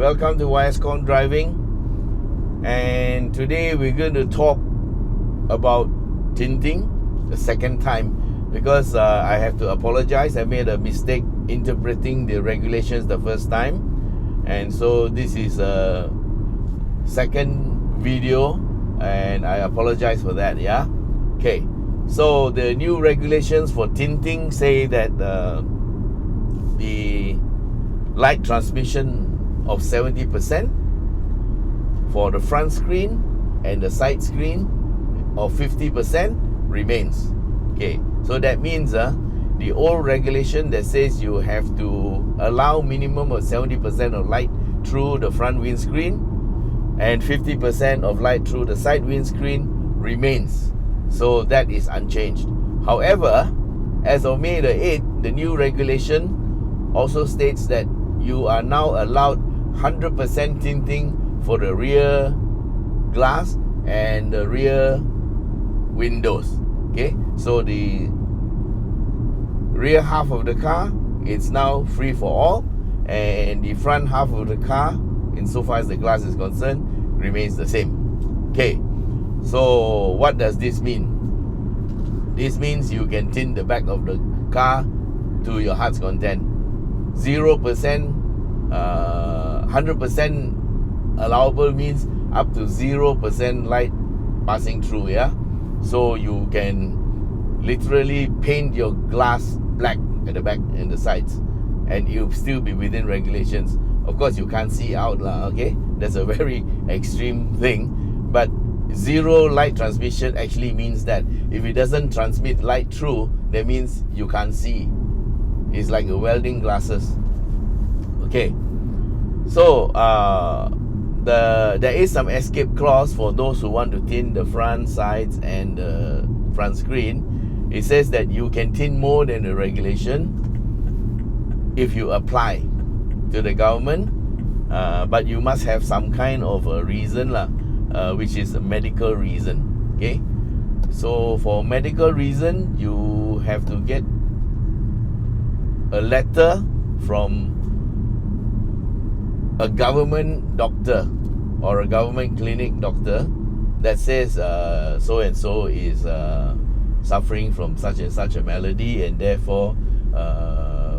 Welcome to Khong Driving, and today we're going to talk about tinting the second time because I have to apologize. I made a mistake interpreting the regulations the first time, and so this is a second video and I apologize for that. Yeah, okay, so the new regulations for tinting say that the light transmission of 70% for the front screen and the side screen of 50% remains. Okay, so that means the old regulation that says you have to allow minimum of 70% of light through the front windscreen and 50% of light through the side windscreen remains. So that is unchanged. However, as of May the 8th, the new regulation also states that you are now allowed 100% tinting for the rear glass and the rear windows. Okay, so the rear half of the car is now free for all, and the front half of the car, insofar as the glass is concerned, remains the same. Okay, so what does this mean? This means you can tint the back of the car to your heart's content. 0%, 100% allowable means up to 0% light passing through. Yeah, so you can literally paint your glass black at the back and the sides, and you'll still be within regulations. Of course, you can't see out lah. Okay, that's a very extreme thing, but zero light transmission actually means that if it doesn't transmit light through, that means you can't see. It's like a welding glasses. Okay, so there is some escape clause for those who want to tint the front, sides, and the front screen. It says that you can tint more than the regulation if you apply to the government, but you must have some kind of a reason lah, which is a medical reason. Okay, so for medical reason, you have to get a letter from a government doctor or a government clinic doctor that says so and so is suffering from such and such a malady, and therefore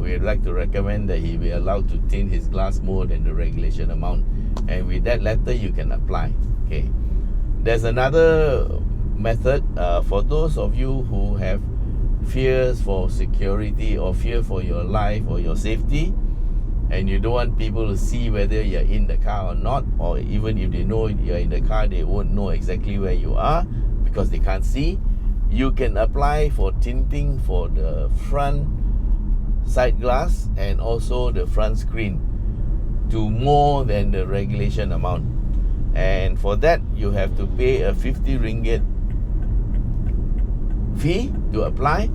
we'd like to recommend that he be allowed to tint his glass more than the regulation amount, and with that letter you can apply. Okay, there's another method for those of you who have fears for security or fear for your life or your safety, and you don't want people to see whether you're in the car or not, or even if they know you're in the car, they won't know exactly where you are because they can't see. You can apply for tinting for the front side glass and also the front screen to more than the regulation amount, and for that you have to pay a 50 ringgit fee to apply.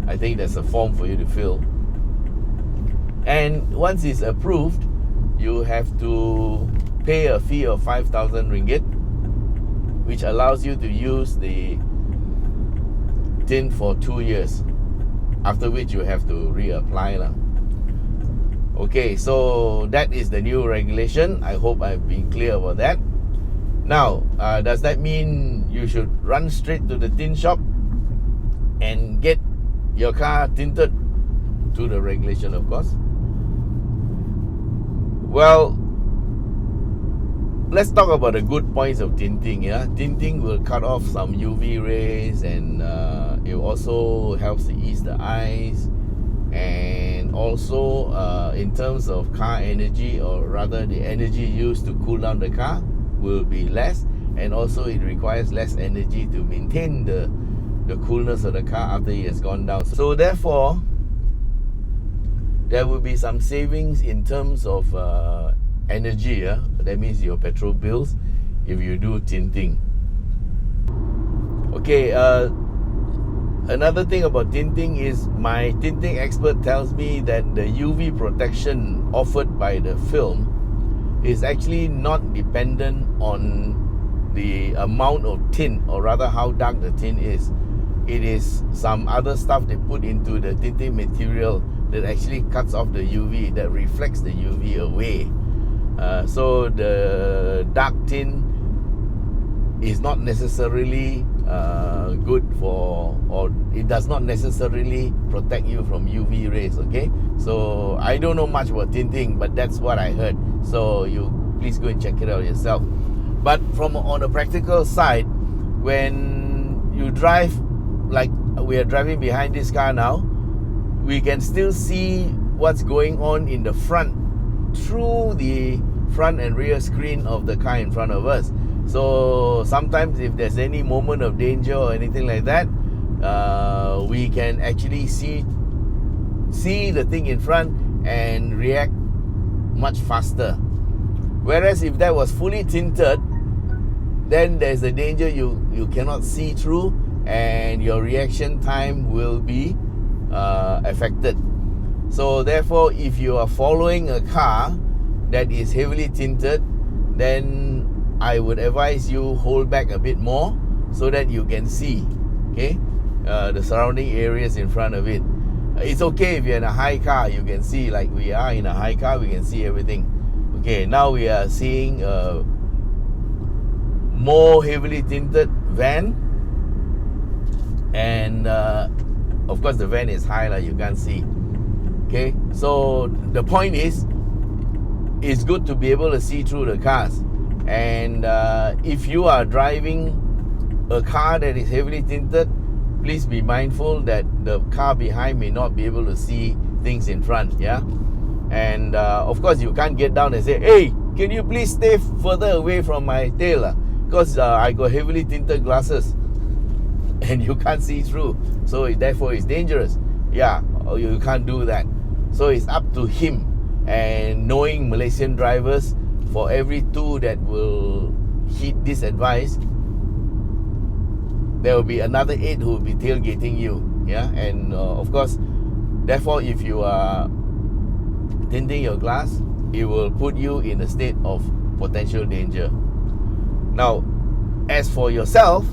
I think there's a form for you to fill, and once it's approved, you have to pay a fee of 5,000 ringgit, which allows you to use the tint for 2 years, after which you have to reapply lah. Okay, so that is the new regulation. I hope I've been clear about that. Now, does that mean you should run straight to the tint shop and get your car tinted to the regulation? Of course. Well, let's talk about the good points of tinting. Yeah, tinting will cut off some UV rays, and it also helps to ease the eyes, and also in terms of car energy, or rather the energy used to cool down the car will be less, and also it requires less energy to maintain the coolness of the car after it has gone down. So therefore, there will be some savings in terms of energy. Yeah? That means your petrol bills if you do tinting. Okay, another thing about tinting is my tinting expert tells me that the UV protection offered by the film is actually not dependent on the amount of tint, or rather how dark the tint is. It is some other stuff they put into the tinting material that actually cuts off the UV, that reflects the UV away. So the dark tint is not necessarily good for, or it does not necessarily protect you from UV rays, okay? So I don't know much about tinting, but that's what I heard. So you please go and check it out yourself. But from on a practical side, when you drive, like we are driving behind this car now, we can still see what's going on in the front through the front and rear screen of the car in front of us. So sometimes if there's any moment of danger or anything like that, we can actually see the thing in front and react much faster. Whereas if that was fully tinted, then there's a danger you cannot see through, and your reaction time will be affected. So therefore, if you are following a car that is heavily tinted, then I would advise you hold back a bit more so that you can see, okay, the surrounding areas in front of it. It's okay if you're in a high car, you can see, like we are in a high car, we can see everything. Okay, now we are seeing a more heavily tinted van, and of course the van is high, you can't see. Okay, so the point is, it's good to be able to see through the cars. And if you are driving a car that is heavily tinted, please be mindful that the car behind may not be able to see things in front, yeah? And of course you can't get down and say, hey, can you please stay further away from my tail? Because I got heavily tinted glasses and you can't see through, so therefore it's dangerous. Yeah, you can't do that. So it's up to him. And knowing Malaysian drivers, for every two that will heed this advice, there will be another 8 who will be tailgating you. Yeah, and of course, therefore, if you are tinting your glass, it will put you in a state of potential danger. Now, as for yourself,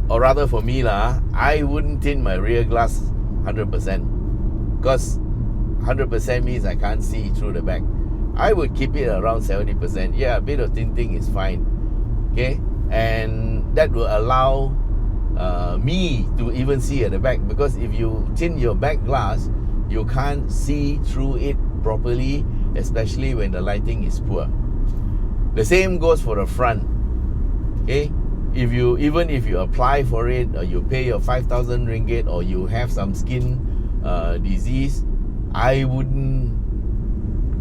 or rather for me I wouldn't tint my rear glass 100%, because 100% means I can't see through the back. I would keep it around 70%. Yeah, a bit of tinting is fine. Okay, and that will allow me to even see at the back, because if you tint your back glass, you can't see through it properly, especially when the lighting is poor. The same goes for the front. Okay, even if you apply for it, or you pay your 5,000 ringgit, or you have some skin disease, I wouldn't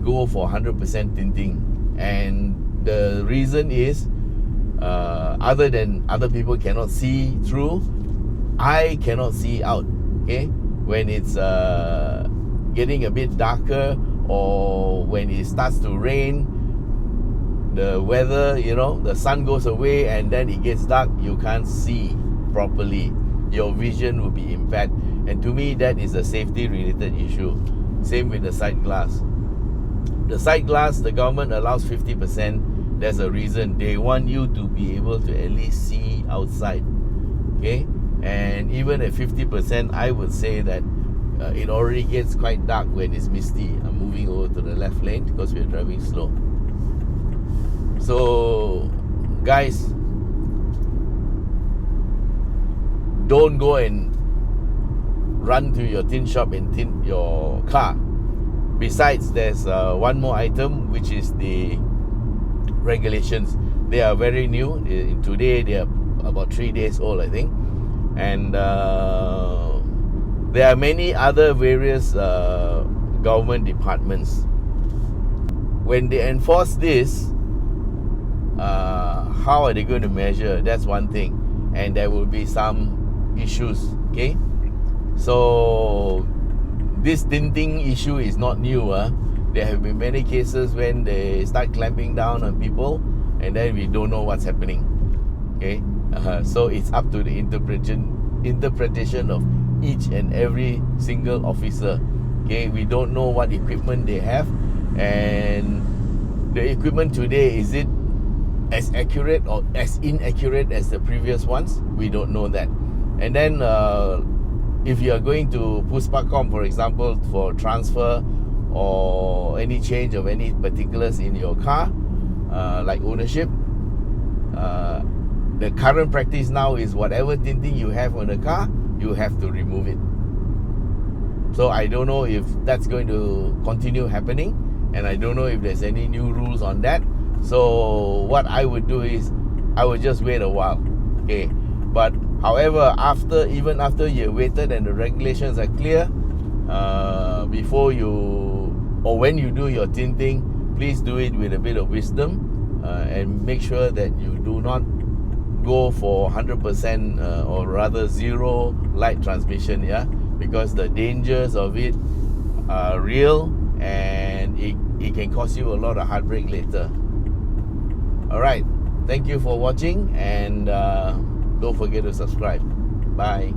go for 100% tinting. And the reason is, other than other people cannot see through, I cannot see out. Okay, when it's getting a bit darker, or when it starts to rain, the weather, the sun goes away and then it gets dark, you can't see properly. Your vision will be impaired, and to me that is a safety related issue. Same with the side glass. The side glass, the government allows 50%. There's a reason. They want you to be able to at least see outside. Okay, and even at 50%, I would say that it already gets quite dark when it's misty. I'm moving over to the left lane because we're driving slow. So guys, don't go and run to your tint shop and tint your car. Besides, there's one more item, which is the regulations. They are very new. Today they are about 3 days old, I think. And there are many other various government departments. When they enforce this, how are they going to measure? That's one thing. And there will be some issues. Okay, so this tinting issue is not new. There have been many cases when they start clamping down on people, and then we don't know what's happening. Okay, so it's up to the interpretation of each and every single officer. Okay, we don't know what equipment they have, and the equipment today, is it as accurate or as inaccurate as the previous ones? We don't know that. And then if you are going to Puspacom, for example, for transfer or any change of any particulars in your car, like ownership. The current practice now is whatever tinting you have on the car, you have to remove it. So I don't know if that's going to continue happening, and I don't know if there's any new rules on that. So what I would do is I would just wait a while. Okay, but however, even after you waited and the regulations are clear, before you or when you do your tinting, please do it with a bit of wisdom, and make sure that you do not go for 100% or rather zero light transmission, yeah, because the dangers of it are real, and it can cause you a lot of heartbreak later. Alright, thank you for watching, and don't forget to subscribe. Bye.